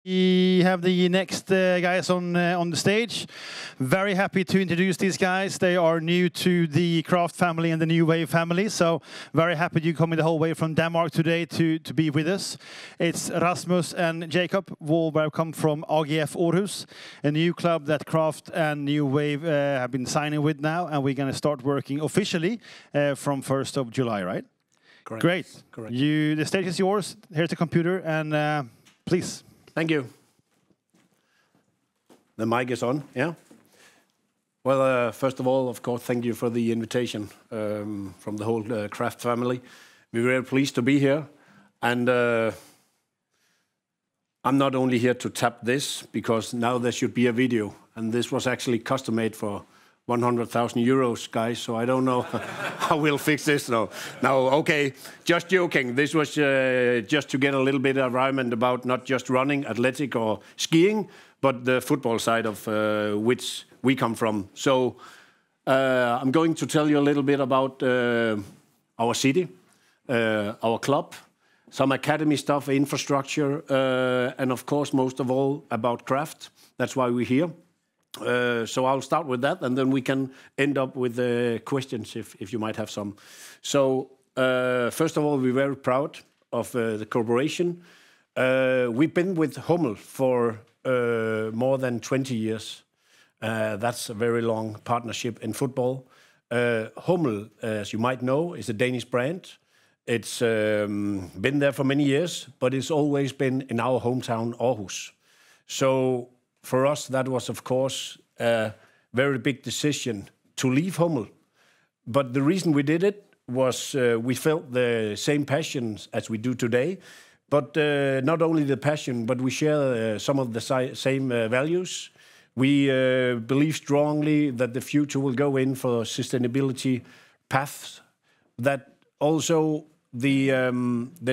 We have the next guys on the stage. Very happy to introduce these guys. They are new to the Craft family and the New Wave family. So very happy you coming the whole way from Denmark today to be with us. It's Rasmus and Jacob. Welcome from AGF Aarhus, a new club that Craft and New Wave have been signing with now, and we're going to start working officially from 1st of July, right? Correct. Great. Correct. The stage is yours. Here's the computer, and please. Thank you. The mic is on, yeah? Well, first of all, of course, thank you for the invitation from the whole Craft family. We're very pleased to be here. And I'm not only here to tap this, because now there should be a video. And this was actually custom-made for 100,000 euros, guys, so I don't know how we'll fix this now. Now, okay, just joking. This was just to get a little bit of environment about not just running, athletic or skiing, but the football side of which we come from. So I'm going to tell you a little bit about our city, our club, some academy stuff, infrastructure, and of course, most of all, about Craft. That's why we're here. So I'll start with that, and then we can end up with the questions if you might have some. So first of all, we're very proud of the corporation. We've been with Hummel for more than 20 years. That's a very long partnership in football. Hummel, as you might know, is a Danish brand. It's been there for many years, but it's always been in our hometown, Aarhus. So for us, that was, of course, a very big decision to leave Hummel. But the reason we did it was we felt the same passions as we do today. But not only the passion, but we share some of the same values. We believe strongly that the future will go in for sustainability paths, that also the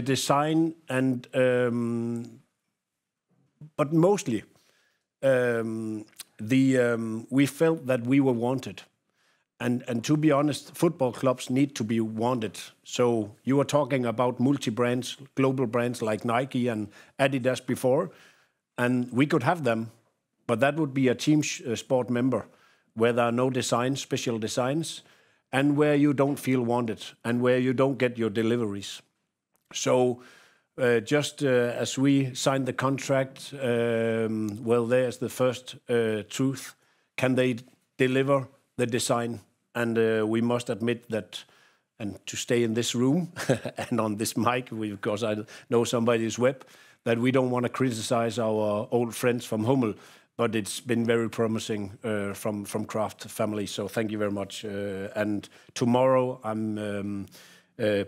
design and, but mostly, we felt that we were wanted. And to be honest, football clubs need to be wanted. So you were talking about multi-brands, global brands like Nike and Adidas before, and we could have them, but that would be a team sport member where there are no designs, special designs, and where you don't feel wanted and where you don't get your deliveries. So just as we signed the contract, well, there's the first truth. Can they deliver the design? And we must admit that, and to stay in this room and on this mic, because I know somebody's web, that we don't want to criticize our old friends from Hummel, but it's been very promising from Craft family. So thank you very much. And tomorrow I'm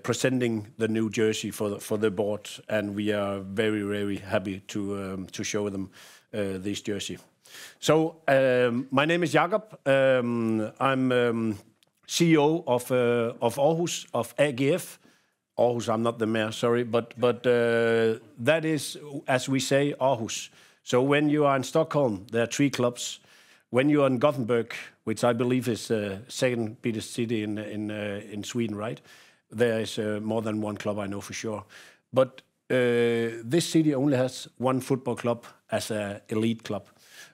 presenting the new jersey for the board, and we are very, very happy to show them this jersey. So my name is Jacob. I'm CEO of Aarhus, of AGF. Aarhus, I'm not the mayor, sorry, but that is, as we say, Aarhus. So when you are in Stockholm, there are 3 clubs. When you are in Gothenburg, which I believe is the second biggest city in Sweden, right? There is more than 1 club, I know for sure. But this city only has 1 football club as an elite club.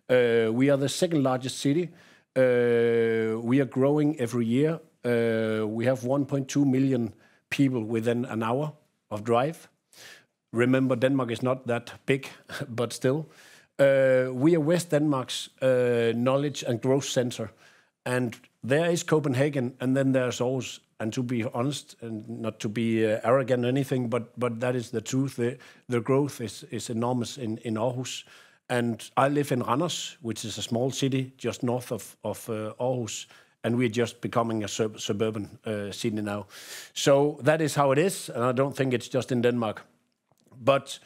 We are the 2nd largest city. We are growing every year. We have 1.2 million people within an hour of drive. Remember, Denmark is not that big, but still. We are West Denmark's knowledge and growth center. And there is Copenhagen, and then there's Aarhus. And to be honest, and not to be arrogant or anything, but that is the truth. The growth is enormous in Aarhus. And I live in Randers, which is a small city just north of Aarhus, and we're just becoming a suburban city now. So that is how it is, and I don't think it's just in Denmark. But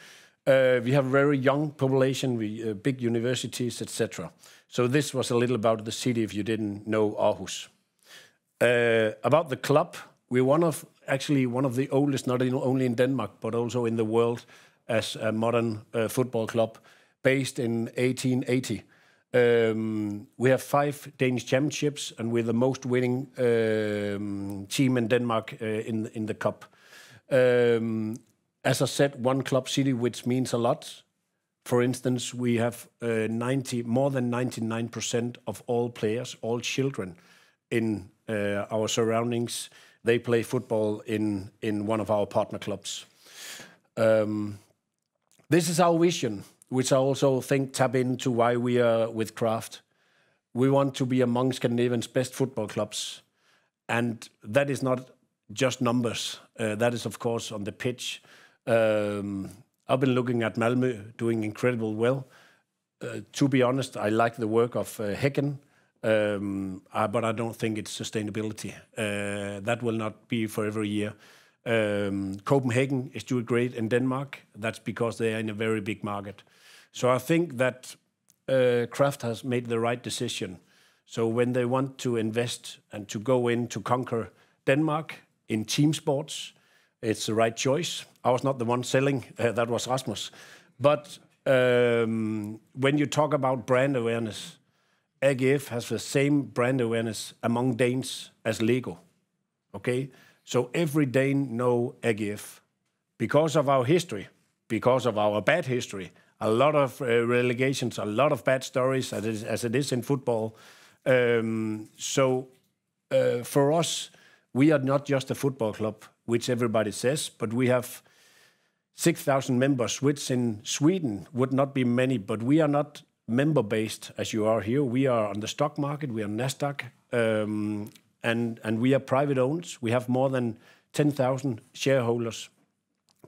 we have a very young population, big universities, etc. So this was a little about the city if you didn't know Aarhus. About the club, we're actually one of the oldest, not only in Denmark, but also in the world as a modern football club, based in 1880. We have 5 Danish championships, and we're the most winning team in Denmark in the cup. As I said, 1 club city, which means a lot For instance, we have more than 99% of all players, all children in our surroundings, they play football in one of our partner clubs. This is our vision, which I also think tap into why we are with Kraft. We want to be among Scandinavia's best football clubs. And that is not just numbers. That is, of course, on the pitch. I've been looking at Malmö doing incredibly well. To be honest, I like the work of Häcken, but I don't think it's sustainability. That will not be for every year. Copenhagen is doing great in Denmark. That's because they are in a very big market. So I think that Kraft has made the right decision. So when they want to invest and to go in to conquer Denmark in team sports, it's the right choice. I was not the one selling, that was Rasmus. But when you talk about brand awareness, AGF has the same brand awareness among Danes as Lego. Okay? So every Dane know AGF. Because of our history, because of our bad history, a lot of relegations, a lot of bad stories, as it is in football. For us, we are not just a football club, which everybody says, but we have 6,000 members, which in Sweden would not be many, but we are not member-based as you are here. We are on the stock market, we are Nasdaq, and we are private owned. We have more than 10,000 shareholders,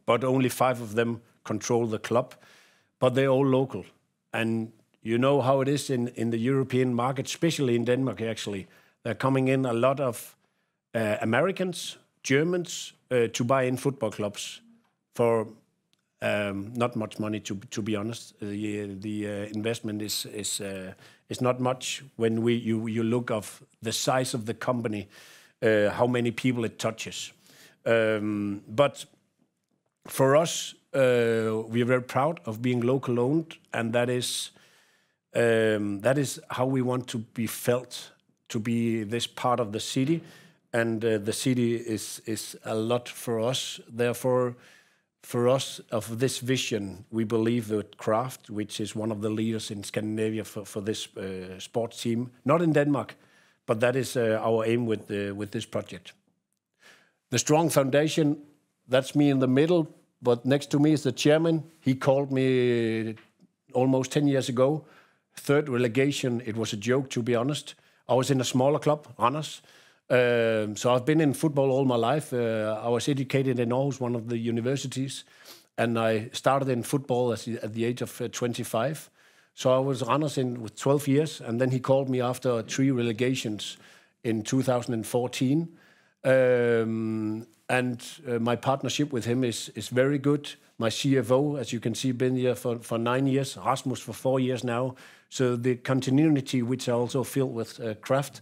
but only 5 of them control the club, but they're all local. And you know how it is in the European market, especially in Denmark, actually. They're coming in a lot of Americans, Germans, to buy in football clubs for not much money, to be honest. The investment is not much when you look of the size of the company, how many people it touches. But for us, we are very proud of being local owned, and that is how we want to be felt, to be this part of the city. And the city is a lot for us. Therefore, for us, of this vision, we believe that Kraft, which is one of the leaders in Scandinavia for this sports team, not in Denmark, but that is our aim with this project. The strong foundation, that's me in the middle, but next to me is the chairman. He called me almost 10 years ago. 3rd relegation, it was a joke, to be honest. I was in a smaller club, Aarhus. So I've been in football all my life. I was educated in Aarhus, one of the universities, and I started in football at the age of 25. So I was Aarhus with 12 years, and then he called me after 3 relegations in 2014. My partnership with him is very good. My CFO, as you can see, been here for 9 years. Rasmus for 4 years now. So the continuity, which I also feel with Kraft,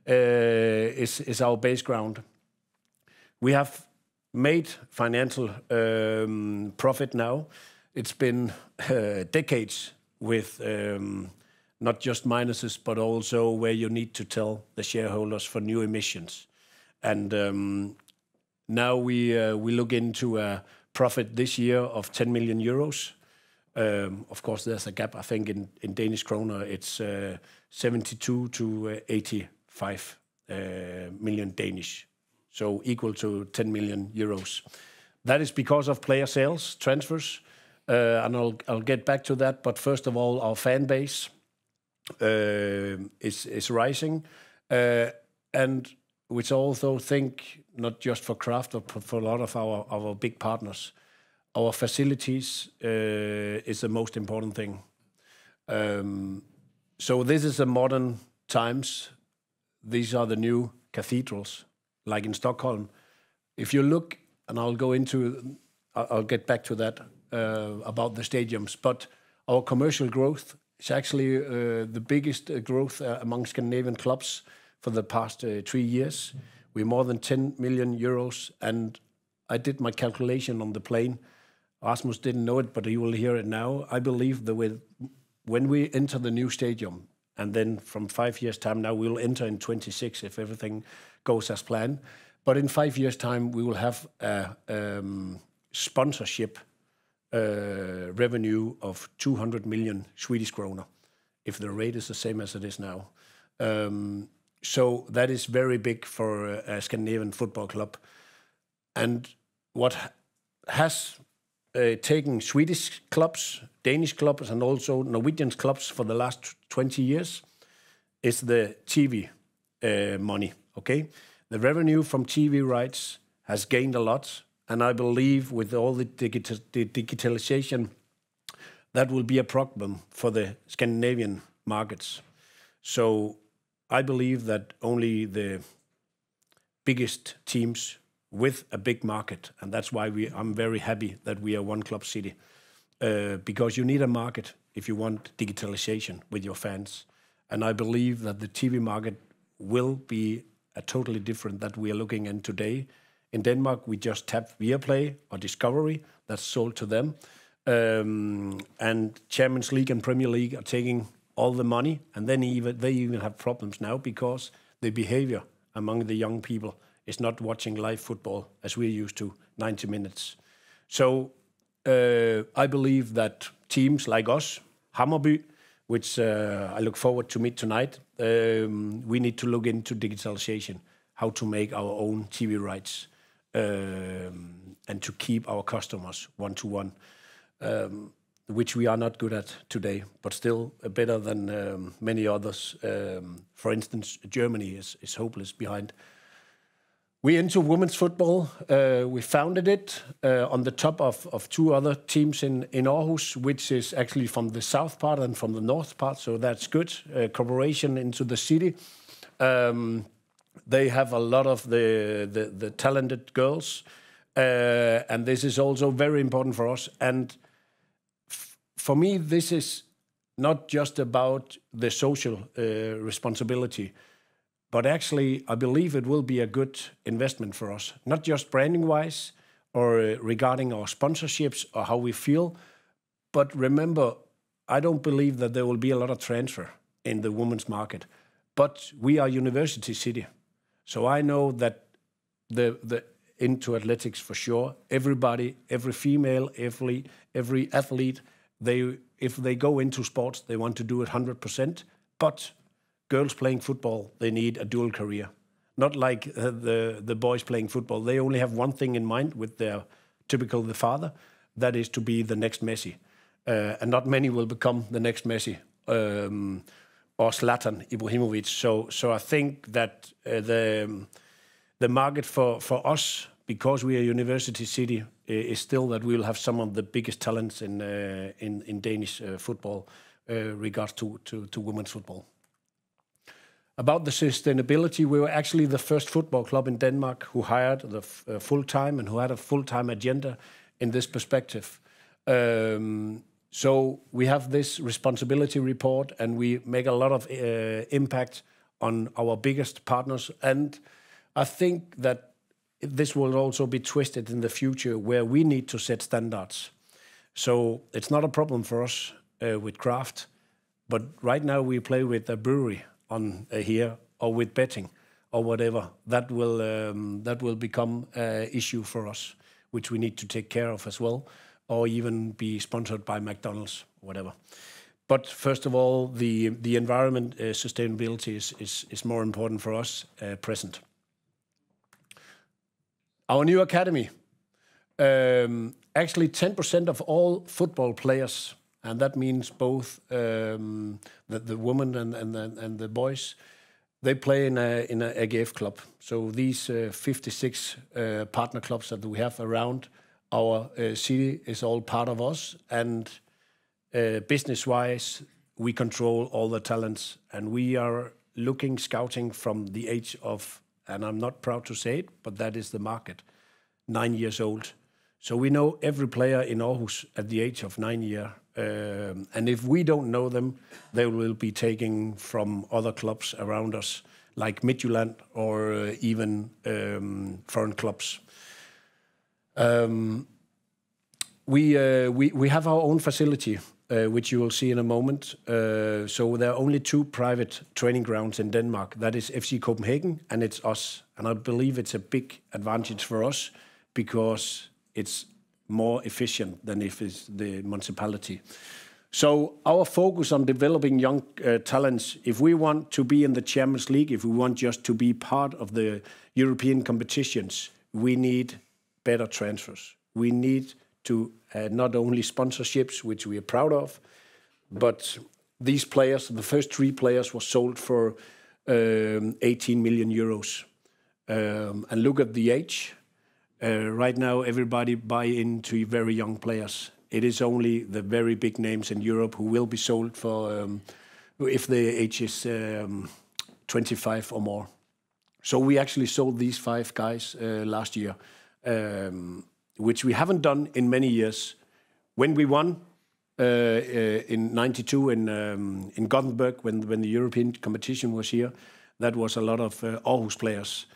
is our base ground. We have made financial profit now. It's been decades with not just minuses, but also where you need to tell the shareholders for new emissions. And now we look into a profit this year of 10 million euros. Of course, there's a gap. I think in Danish kroner, it's 72 to 85 million Danish, so equal to 10 million euros. That is because of player sales, transfers, and I'll get back to that. But first of all, our fan base is rising, and which I also think, not just for Kraft, but for a lot of our big partners, our facilities is the most important thing. So this is a modern times. These are the new cathedrals, like in Stockholm. If you look, and I'll get back to that about the stadiums, but our commercial growth is actually the biggest growth among Scandinavian clubs for the past 3 years. We're more than 10 million euros, and I did my calculation on the plane. Rasmus didn't know it, but he will hear it now. I believe that when we enter the new stadium, and then from 5 years' time now, we'll enter in 26 if everything goes as planned. But in 5 years' time, we will have a sponsorship revenue of 200 million Swedish kroner, if the rate is the same as it is now. So that is very big for a Scandinavian football club. And what has taken Swedish clubs, Danish clubs, and also Norwegian clubs for the last 20 years is the TV money, okay? The revenue from TV rights has gained a lot, and I believe with all the digitalization, that will be a problem for the Scandinavian markets. So I believe that only the biggest teams with a big market, and that's why I'm very happy that we are one club city, because you need a market if you want digitalization with your fans. And I believe that the TV market will be a totally different that we are looking in today. In Denmark, we just tap Viaplay or Discovery, that's sold to them. And Champions League and Premier League are taking all the money, and then they even have problems now because the behavior among the young people is not watching live football as we're used to, 90 minutes. So I believe that teams like us, Hammarby, which I look forward to meet tonight, we need to look into digitalization, how to make our own TV rights, and to keep our customers one-to-one, which we are not good at today, but still better than many others. For instance, Germany is hopeless behind. We're into women's football. We founded it on the top of two other teams in Aarhus, which is actually from the south part and from the north part, so that's good. Cooperation into the city. They have a lot of the talented girls, and this is also very important for us. And for me, this is not just about the social responsibility, but actually, I believe it will be a good investment for us, not just branding-wise or regarding our sponsorships or how we feel. But remember, I don't believe that there will be a lot of transfer in the women's market. But we are university city. So I know that the into athletics for sure, everybody, every female, every athlete, if they go into sports, they want to do it 100%. But girls playing football, they need a dual career. Not like the boys playing football. They only have one thing in mind with their the father, that is to be the next Messi. And not many will become the next Messi or Zlatan Ibrahimovic. So I think that the market for us, because we are a university city, is still that we will have some of the biggest talents in Danish football regards to women's football. About the sustainability, we were actually the first football club in Denmark who hired the full-time and who had a full-time agenda in this perspective. So we have this responsibility report, and we make a lot of impact on our biggest partners. And I think that this will also be twisted in the future, where we need to set standards. So it's not a problem for us with craft, but right now we play with a brewery on here, or with betting or whatever. That will become an issue for us, which we need to take care of as well, or even be sponsored by McDonald's, whatever. But first of all, the environment sustainability is more important for us present. Our new academy, actually 10% of all football players, and that means both the women and the boys, they play in a AGF club. So these 56 partner clubs that we have around our city is all part of us. And business-wise, we control all the talents. And we are scouting from the age of, and I'm not proud to say it, but that is the market, 9 years old. So we know every player in Aarhus at the age of 9 years. And if we don't know them, they will be taken from other clubs around us, like Midtjylland or even foreign clubs. We have our own facility, which you will see in a moment. So there are only 2 private training grounds in Denmark. That is FC Copenhagen, and it's us. And I believe it's a big advantage for us, because it's more efficient than if it's the municipality. So our focus on developing young talents, if we want to be in the Champions League, if we want just to be part of the European competitions, we need better transfers. We need to not only sponsorships, which we are proud of, but these players, the first 3 players were sold for 18 million euros. And look at the age. Right now, everybody buy into very young players. It is only the very big names in Europe who will be sold for if the age is 25 or more. So we actually sold these 5 guys last year, which we haven't done in many years. When we won in '92 in Gothenburg, when the European competition was here, that was a lot of Aarhus players.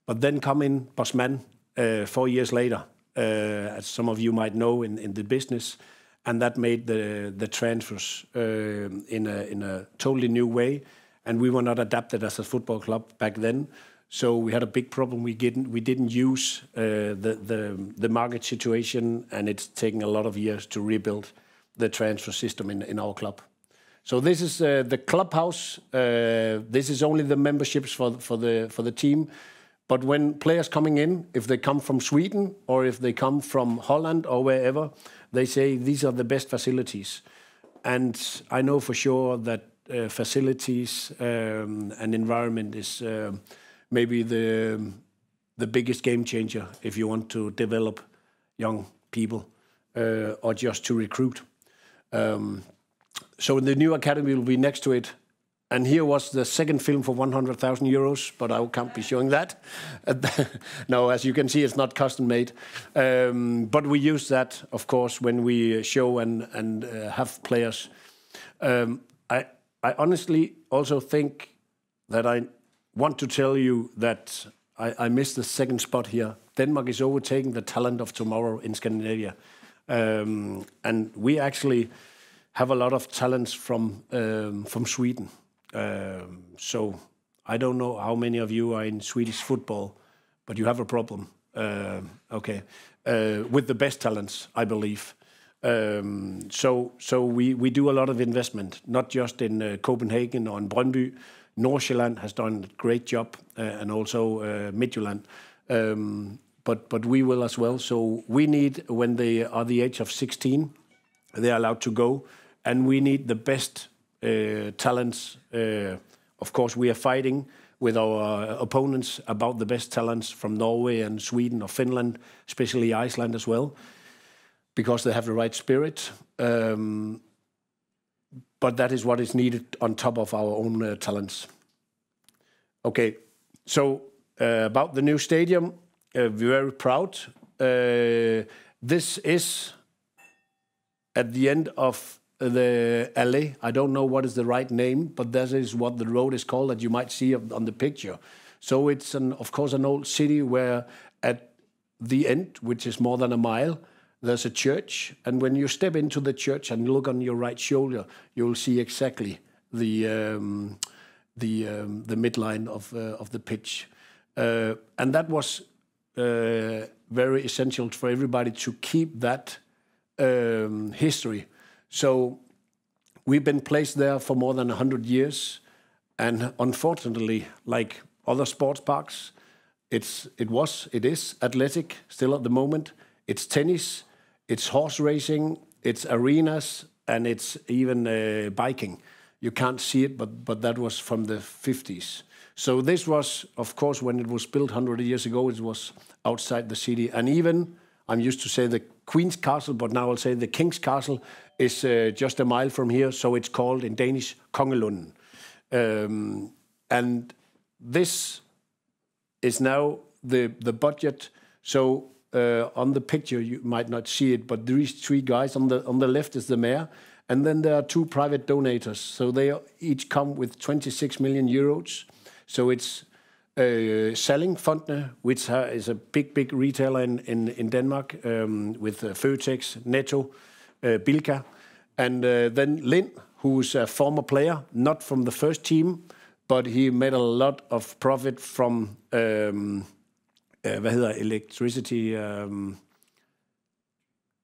But then come in Bosman 4 years later, as some of you might know in the business, and that made the transfers in a totally new way. And we were not adapted as a football club back then, so we had a big problem. We didn't use the market situation, and it's taken a lot of years to rebuild the transfer system in our club. So this is the clubhouse. This is only the memberships for the team. But when players coming in, if they come from Sweden or if they come from Holland or wherever, they say these are the best facilities. And I know for sure that facilities and environment is maybe the biggest game changer if you want to develop young people or just to recruit. So the new academy will be next to it. And here was the second film for 100,000 euros, but I can't be showing that. No, as you can see, it's not custom made. But we use that, of course, when we show and have players. I honestly also think that I want to tell you that I missed the second spot here. Denmark is overtaking the talent of tomorrow in Scandinavia. And we actually have a lot of talents from Sweden. So I don't know how many of you are in Swedish football, but you have a problem. With the best talents, I believe. So we do a lot of investment, not just in Copenhagen or in Brøndby. Nordsjælland has done a great job, and also Midtjylland. But we will as well. So we need, when they are the age of 16, they are allowed to go, and we need the best talents. Of course, we are fighting with our opponents about the best talents from Norway and Sweden or Finland, especially Iceland as well, because they have the right spirit. But that is what is needed on top of our own talents. Okay, so about the new stadium, we're very proud. This is at the end of the alley. I don't know what is the right name, but that is what the road is called that you might see on the picture. So it's, of course, an old city where at the end, which is more than a mile, there's a church. And when you step into the church and look on your right shoulder, you'll see exactly the midline of the pitch. And that was very essential for everybody to keep that history. So we've been placed there for more than 100 years, and unfortunately, like other sports parks, it is athletic still at the moment. It's tennis, it's horse racing, it's arenas, and it's even biking. You can't see it, but that was from the 50s. So this was, of course, when it was built 100 years ago, it was outside the city. And even, I'm used to say the Queen's Castle, but now I'll say the King's Castle is just a mile from here, so it's called in Danish Kongelunden. And this is now the budget. So on the picture, you might not see it, but these 3 guys on the left is the mayor, and then there are 2 private donators. So they each come with 26 million euros. So it's Salling Fondene, which is a big retailer in Denmark, with Føtex, Netto, Bilka, and then Lind, who's a former player, not from the first team, but he made a lot of profit from electricity.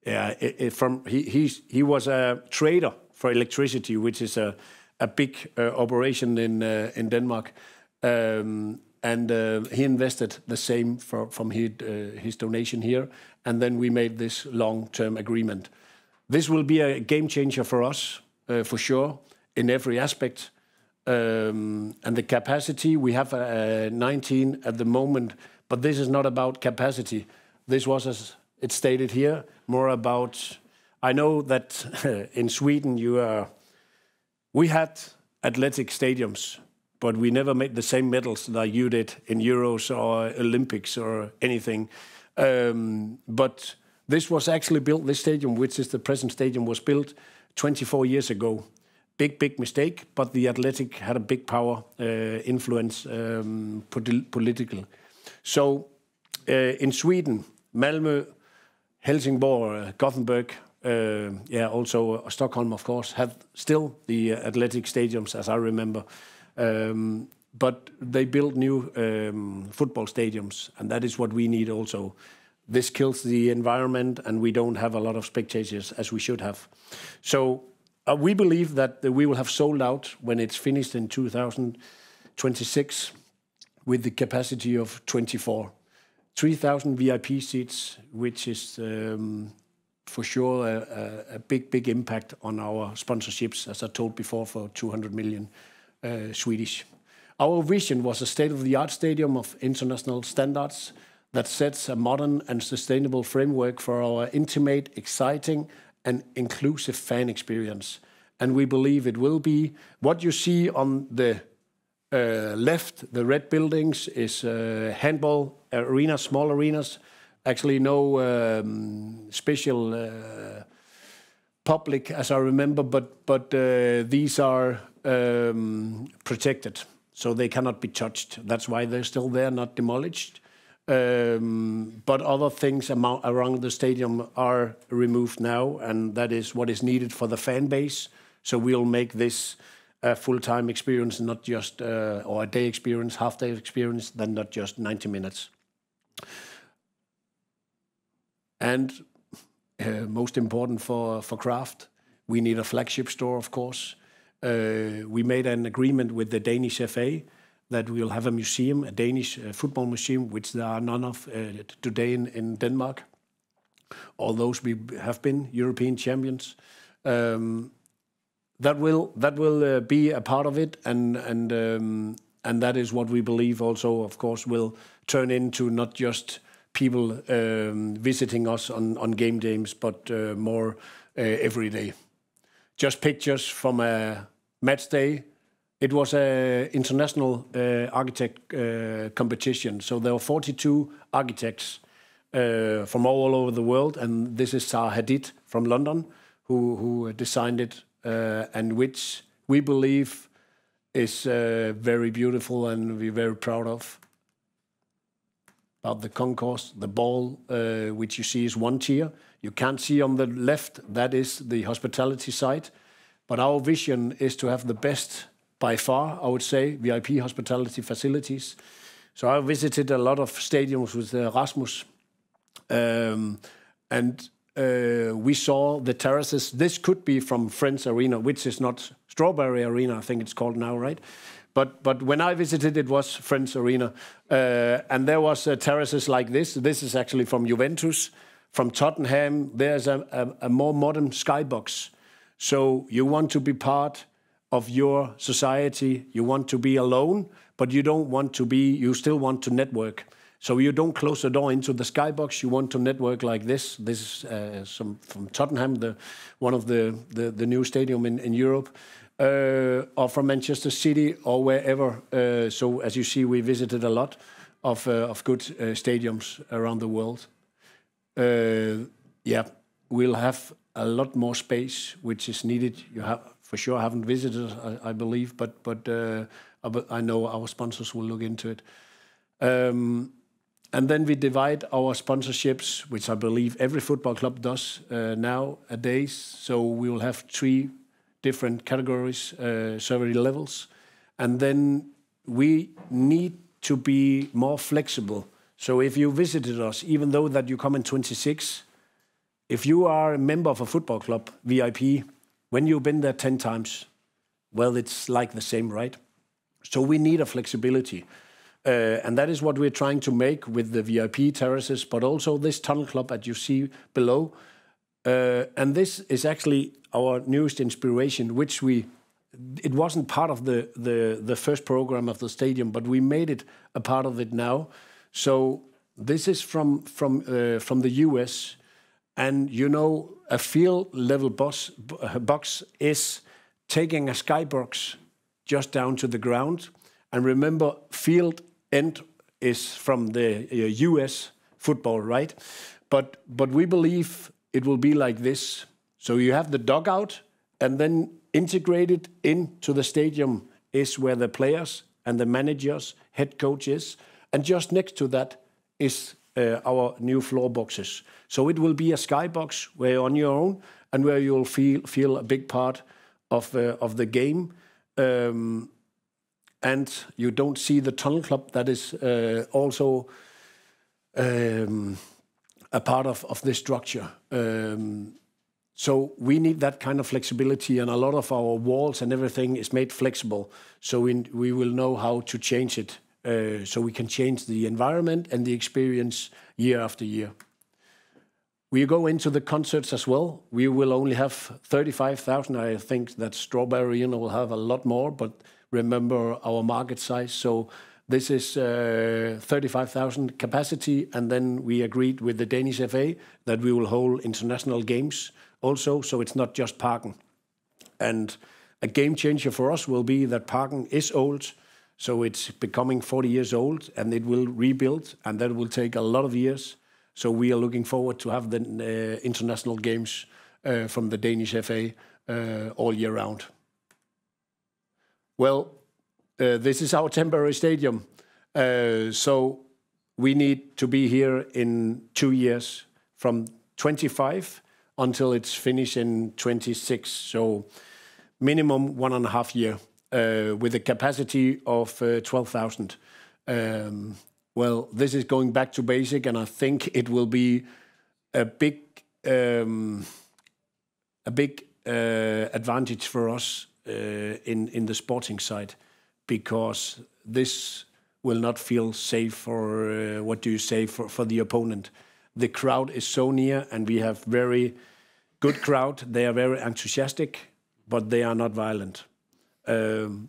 Yeah, he was a trader for electricity, which is a big operation in Denmark, and he invested the same from his donation here, and then we made this long-term agreement. This will be a game changer for us, for sure, in every aspect. And the capacity, we have 19 at the moment, but this is not about capacity. This was, as it's stated here, more about, I know that in Sweden we had athletic stadiums, but we never made the same medals like you did in Euros or Olympics or anything. But this was actually built, this stadium, which is the present stadium, was built 24 years ago. Big mistake, but the athletic had a big power, influence, political. So in Sweden, Malmö, Helsingborg, Gothenburg, also Stockholm, of course, have still the athletic stadiums, as I remember. But they build new football stadiums, and that is what we need also. This kills the environment, and we don't have a lot of spectators as we should have. So we believe that we will have sold out when it's finished in 2026 with the capacity of 24. 3,000 VIP seats, which is for sure a big impact on our sponsorships, as I told before, for 200 million Swedish. Our vision was a state-of-the-art stadium of international standards that sets a modern and sustainable framework for our intimate, exciting and inclusive fan experience. And we believe it will be. What you see on the left, the red buildings, is handball arenas, small arenas. Actually, no special public, as I remember, but these are protected, so they cannot be touched. That's why they're still there, not demolished. But other things around the stadium are removed now, and that is what is needed for the fan base. So we'll make this a full-time experience, not just or a day experience, half-day experience, then not just 90 minutes. And most important for Kraft, we need a flagship store, of course. We made an agreement with the Danish FA that we will have a museum, a Danish football museum, which there are none of today in Denmark. All those we have been European champions. That will be a part of it, and that is what we believe also, of course, will turn into not just people visiting us on game days, but more every day. Just pictures from a match day. It was an international architect competition, so there were 42 architects from all over the world, and this is Zaha Hadid from London who designed it, and which we believe is very beautiful and we're very proud of. About the concourse, the ball, which you see is one tier. You can't see on the left, that is the hospitality side, but our vision is to have the best, by far, I would say, VIP hospitality facilities. So I visited a lot of stadiums with Rasmus, and we saw the terraces. This could be from Friends Arena, which is not Strawberry Arena, I think it's called now, right? But when I visited, it was Friends Arena, and there was terraces like this. This is actually from Juventus, from Tottenham. There's a more modern skybox. So you want to be part of your society. You want to be alone, but you don't want to be. You still want to network. So you don't close the door into the skybox. You want to network like this. This is from Tottenham, one of the new stadium in Europe. Or from Manchester City or wherever. So as you see, we visited a lot of good stadiums around the world. We'll have a lot more space, which is needed. You have for sure haven't visited, I believe, but I know our sponsors will look into it. And then we divide our sponsorships, which I believe every football club does nowadays. So we will have 3 different categories, salary levels, and then we need to be more flexible. So if you visited us, even though that you come in 26, if you are a member of a football club, VIP, when you've been there 10 times, well, it's like the same, right? So we need a flexibility. And that is what we're trying to make with the VIP terraces, but also this tunnel club that you see below. And this is actually our newest inspiration, which it wasn't part of the first program of the stadium, but we made it a part of it now. So this is from the US, and you know, a field level box is taking a skybox just down to the ground. And remember, field end is from the US football, right? But we believe it will be like this. So you have the dugout, and then integrated into the stadium is where the players and the managers, head coaches, and just next to that is our new floor boxes. So it will be a skybox where you're on your own and where you'll feel a big part of the game. And you don't see the tunnel club that is also a part of this structure. So we need that kind of flexibility, and a lot of our walls and everything is made flexible. So we will know how to change it, so we can change the environment and the experience year after year. We go into the concerts as well. We will only have 35,000. I think that Strawberry will have a lot more, but remember our market size. So this is 35,000 capacity, and then we agreed with the Danish FA that we will hold international games also, so it's not just Parken. And a game changer for us will be that Parken is old, so it's becoming 40 years old, and it will rebuild, and that will take a lot of years. So we are looking forward to have the international games from the Danish FA all year round. Well, this is our temporary stadium, so we need to be here in 2 years, from 25 until it's finished in 26. So minimum 1.5 years, with a capacity of 12,000. Well, this is going back to basic, and I think it will be a big advantage for us in the sporting side, because this will not feel safe for for the opponent. The crowd is so near, and we have very good crowd. They are very enthusiastic, but they are not violent.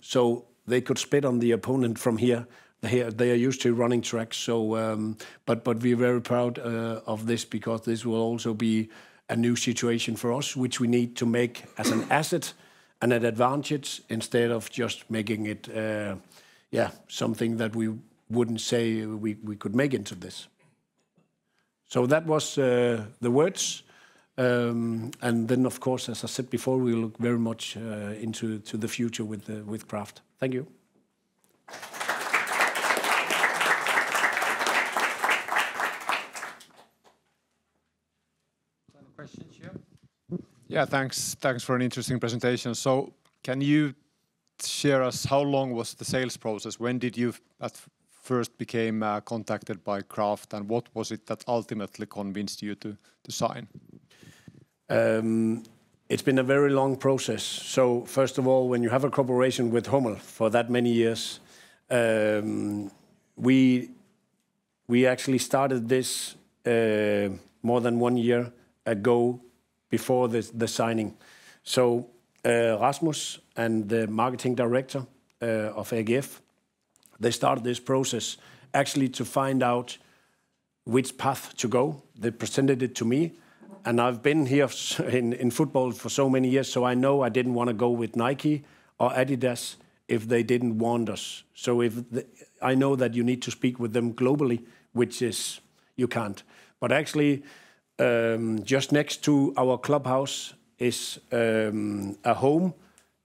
So they could spit on the opponent from here. They are used to running tracks. So, but we're very proud of this, because this will also be a new situation for us, which we need to make as an asset and an advantage, instead of just making it, something that we wouldn't say we could make into this. So that was the words. And then, of course, as I said before, we look very much into the future with Kraft. Thank you. Any questions here? Yeah, thanks. Thanks for an interesting presentation. So, can you share us how long was the sales process? When did you at first became contacted by Kraft, and what was it that ultimately convinced you to sign? It's been a very long process. So first of all, when you have a cooperation with Hummel for that many years, we actually started this more than 1 year ago, before the signing. So Rasmus and the marketing director of AGF, they started this process actually to find out which path to go. They presented it to me. And I've been here in football for so many years, so I know I didn't want to go with Nike or Adidas if they didn't want us. So I know that you need to speak with them globally, which is, you can't. But actually, just next to our clubhouse is a home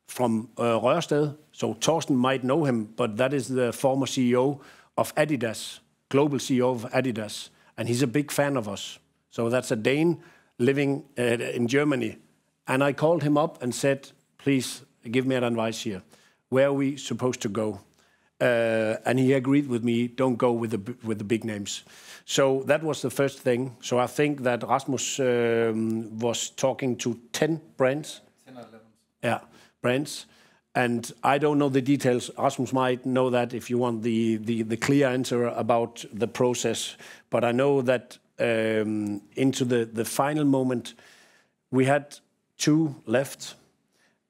from Rørsted. So Torsten might know him, but that is the former CEO of Adidas, global CEO of Adidas. And he's a big fan of us. So that's a Dane living in Germany. And I called him up and said, please give me an advice here. Where are we supposed to go? And he agreed with me, don't go with the big names. So that was the first thing. So I think that Rasmus was talking to 10 brands. 10 or 11. Yeah, brands. And I don't know the details. Rasmus might know that if you want the clear answer about the process. But I know that into the final moment, we had 2 left.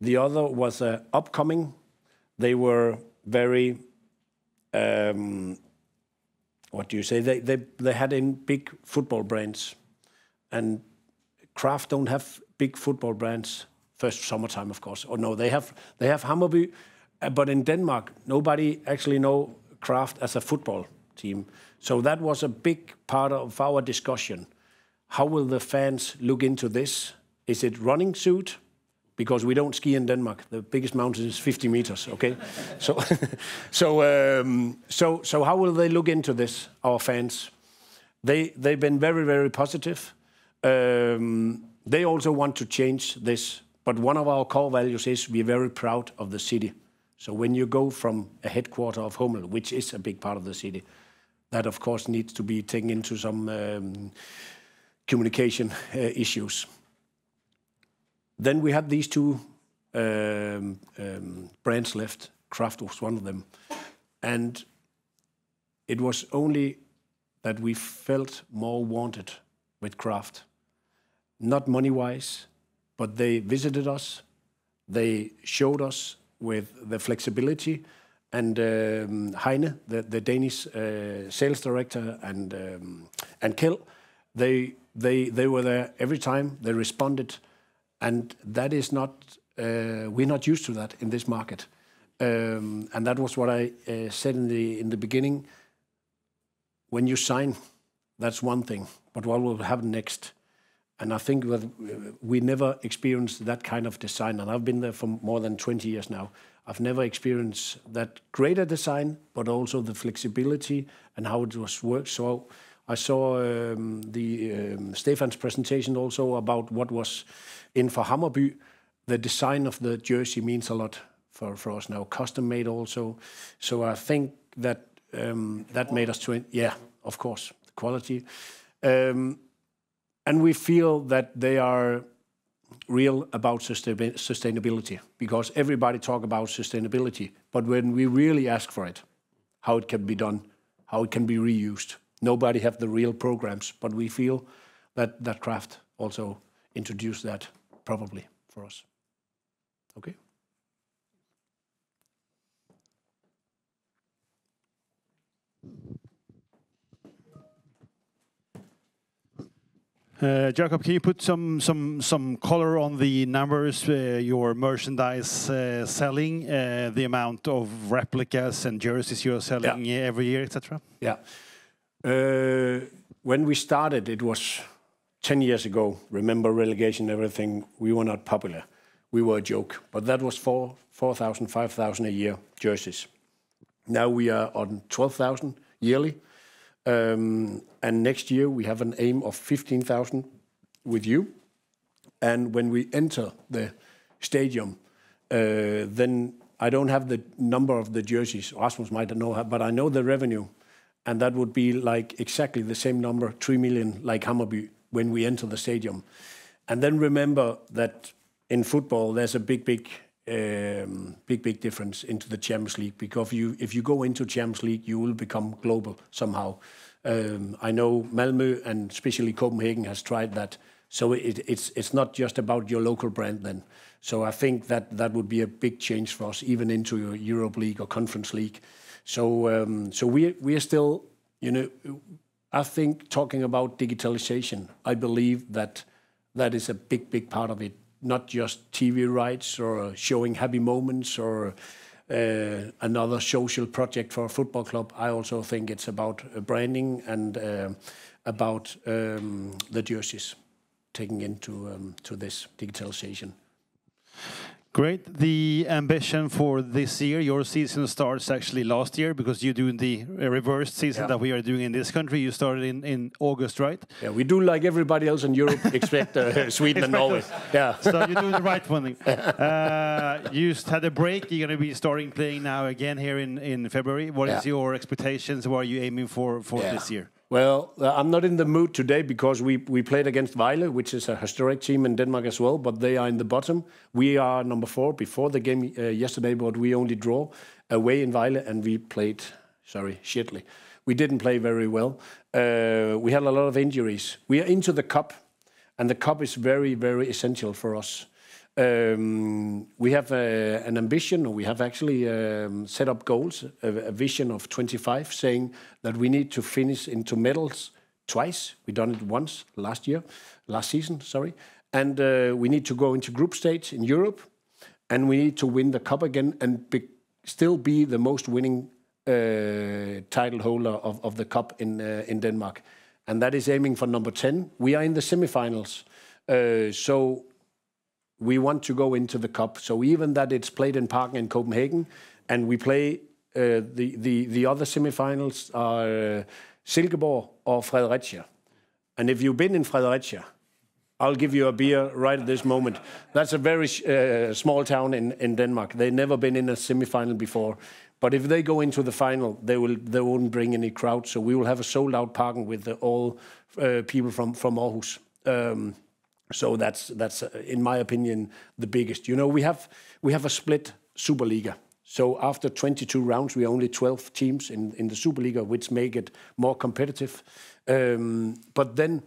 The other was upcoming. They were very, what do you say? They had in big football brands. And Kraft don't have big football brands. First summertime, of course. Or no, they have Hammarby, but in Denmark, nobody actually know Kraft as a football team. So that was a big part of our discussion. How will the fans look into this? Is it running suit? Because we don't ski in Denmark. The biggest mountain is 50 meters. Okay, so how will they look into this? Our fans, they've been very, very positive. They also want to change this. But one of our core values is we're very proud of the city. So when you go from a headquarter of Hummel, which is a big part of the city, that of course needs to be taken into some communication issues. Then we had these 2 brands left. Kraft was one of them. And it was only that we felt more wanted with Kraft. Not money-wise, but they visited us. They showed us with the flexibility. And Heine, the Danish sales director, and Kjell, they were there every time. They responded. And that is not, we're not used to that in this market. And that was what I said in the beginning. When you sign, that's one thing, but what will happen next? And I think that we never experienced that kind of design. And I've been there for more than 20 years now. I've never experienced that greater design, but also the flexibility and how it was worked. So I saw Stefan's presentation also about what was in for Hammarby. The design of the jersey means a lot for us now, custom made also. So I think that that made us yeah, of course, the quality. And we feel that they are real about sustainability, because everybody talk about sustainability, but when we really ask for it, how it can be done, how it can be reused, nobody have the real programs, but we feel that Kraft also introduced that probably for us. Okay. Jacob, can you put some color on the numbers, your merchandise selling, the amount of replicas and jerseys you're selling every year, etc.? Yeah. When we started, it was 10 years ago. Remember relegation, everything. We were not popular. We were a joke. But that was 4,000, 5,000 a year jerseys. Now we are on 12,000 yearly. And next year we have an aim of 15,000 with you. And when we enter the stadium, then I don't have the number of the jerseys. Rasmus might know, but I know the revenue. And that would be like exactly the same number, 3 million, like Hammarby, when we enter the stadium. And then remember that in football, there's a big difference into the Champions League, because if you go into Champions League, you will become global somehow. I know Malmö and especially Copenhagen has tried that. So it's not just about your local brand then. So I think that would be a big change for us, even into your Europe League or Conference League. So we are still, you know, I think talking about digitalization, I believe that is a big part of it. Not just TV rights or showing happy moments or another social project for a football club. I also think it's about branding and about the jerseys taking into to this digitalization. Great. The ambition for this year, your season starts actually last year because you're doing the reversed season that we are doing in this country. You started in August, right? Yeah, we do like everybody else in Europe, except Sweden and Norway. Yeah. So you're doing the right one. You just had a break. You're going to be starting playing now again here in February. What is your expectations? What are you aiming for this year? Well, I'm not in the mood today because we played against Vejle, which is a historic team in Denmark as well, but they are in the bottom. We are number 4 before the game yesterday, but we only draw away in Vejle, and we played, shitly. We didn't play very well. We had a lot of injuries. We are into the cup, and the cup is very, very essential for us. We have an ambition, or we have actually set up goals, a vision of 25, saying that we need to finish into medals twice. We done it once last season, and we need to go into group stage in Europe, and we need to win the cup again and still be the most winning title holder of the cup in Denmark, and that is aiming for number 10. We are in the semifinals, so we want to go into the cup. So even that it's played in Parken in Copenhagen, and we play the other semifinals are Silkeborg or Fredericia. And if you've been in Fredericia, I'll give you a beer right at this moment. That's a very small town in Denmark. They've never been in a semifinal before. But if they go into the final, they won't bring any crowd. So we will have a sold-out Parken with all people from Aarhus. So that's in my opinion the biggest. You know, we have a split Superliga. So after 22 rounds, we are only 12 teams in the Superliga, which make it more competitive. But then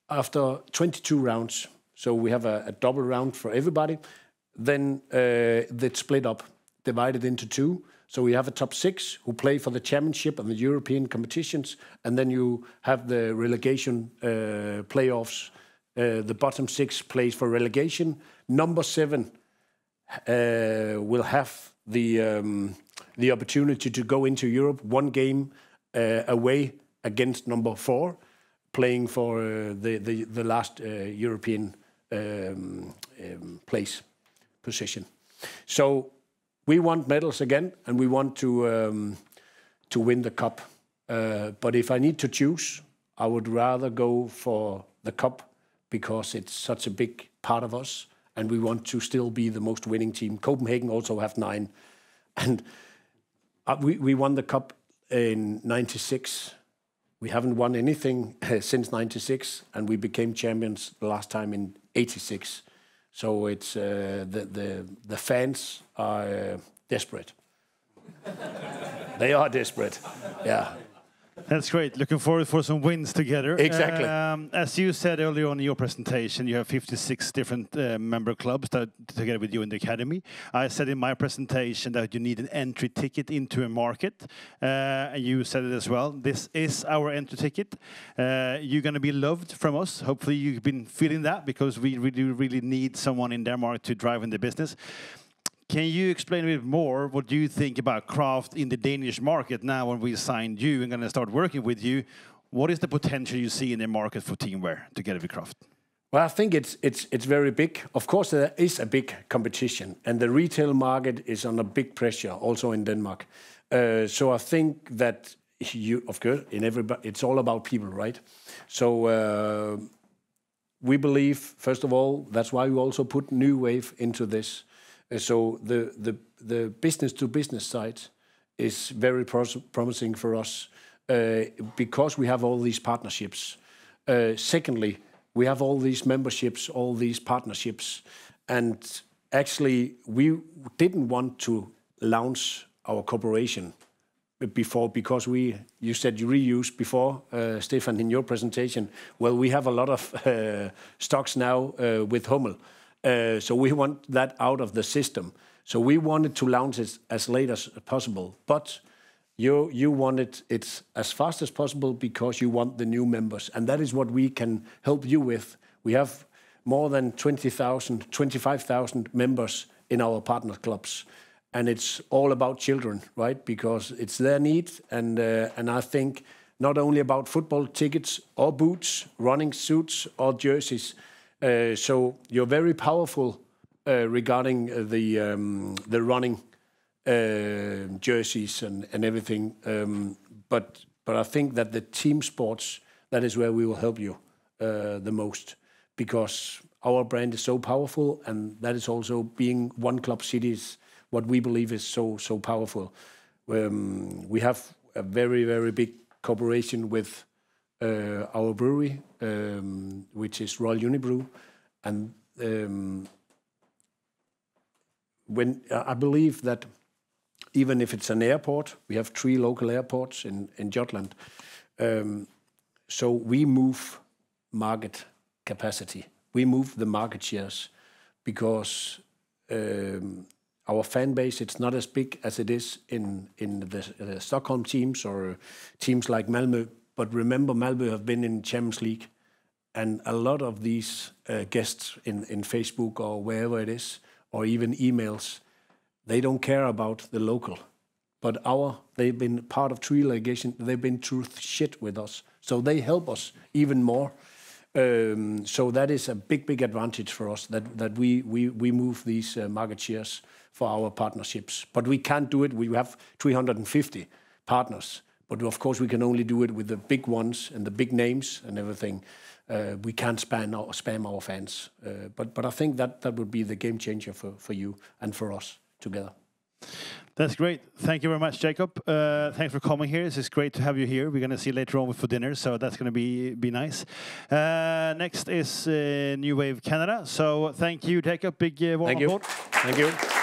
after 22 rounds, so we have a double round for everybody. Then that's split up, divided into 2. So we have a top 6 who play for the championship and the European competitions, and then you have the relegation playoffs. The bottom 6 plays for relegation. Number 7 will have the opportunity to go into Europe, one game away against number 4, playing for the last European position. So we want medals again, and we want to win the cup. But if I need to choose, I would rather go for the cup, because it's such a big part of us, and we want to still be the most winning team. Copenhagen also have 9. And we won the cup in 96. We haven't won anything since 96, and we became champions the last time in 86. So it's the fans are desperate. They are desperate, yeah. That's great. Looking forward for some wins together. Exactly. As you said earlier on in your presentation, you have 56 different member clubs that together with you in the academy. I said in my presentation that you need an entry ticket into a market. And you said it as well. This is our entry ticket. You're going to be loved from us. Hopefully you've been feeling that, because we really need someone in Denmark to drive in the business. Can you explain a bit more what you think about craft in the Danish market now when we signed you and going to start working with you? What is the potential you see in the market for teamwear together with craft? Well, I think it's very big. Of course, there is a big competition, and the retail market is under big pressure also in Denmark. So I think that of course, it's all about people, right? So we believe, first of all, that's why we also put New Wave into this. So the business-to-business side is very promising for us because we have all these partnerships. Secondly, we have all these memberships, all these partnerships, and actually we didn't want to launch our corporation before, because you said you reuse before, Stefan, in your presentation. Well, we have a lot of stocks now with Hummel. So we want that out of the system. So we wanted to launch it as late as possible. But you want it as fast as possible because you want the new members. And that is what we can help you with. We have more than 25,000 members in our partner clubs. And it's all about children, right? Because it's their need. And I think not only about football tickets or boots, running suits or jerseys. So you're very powerful regarding the running jerseys and everything. But I think that the team sports, that is where we will help you the most, because our brand is so powerful, and that is also being one club cities. What we believe is so powerful. We have a very big cooperation with our brewery, which is Royal Unibrew, and when I believe that even if it's an airport, we have 3 local airports in Jutland, so we move market capacity. We move the market shares because our fan base, it's not as big as it is in the Stockholm teams or teams like Malmö. But remember, Malmö have been in Champions League, and a lot of these guests in Facebook or wherever it is, or even emails, they don't care about the local. But they've been part of Tree Legation. They've been through shit with us, so they help us even more. So that is a big advantage for us, that we move these market shares for our partnerships. But we can't do it. We have 350 partners, but of course we can only do it with the big ones and the big names and everything. We can't spam our fans. But I think that would be the game changer for you and for us together. That's great. Thank you very much, Jacob. Thanks for coming here. It's great to have you here. We're going to see you later on for dinner, so that's going to be nice. Next is New Wave Canada. So thank you, Jacob. Big warm applause. Thank you.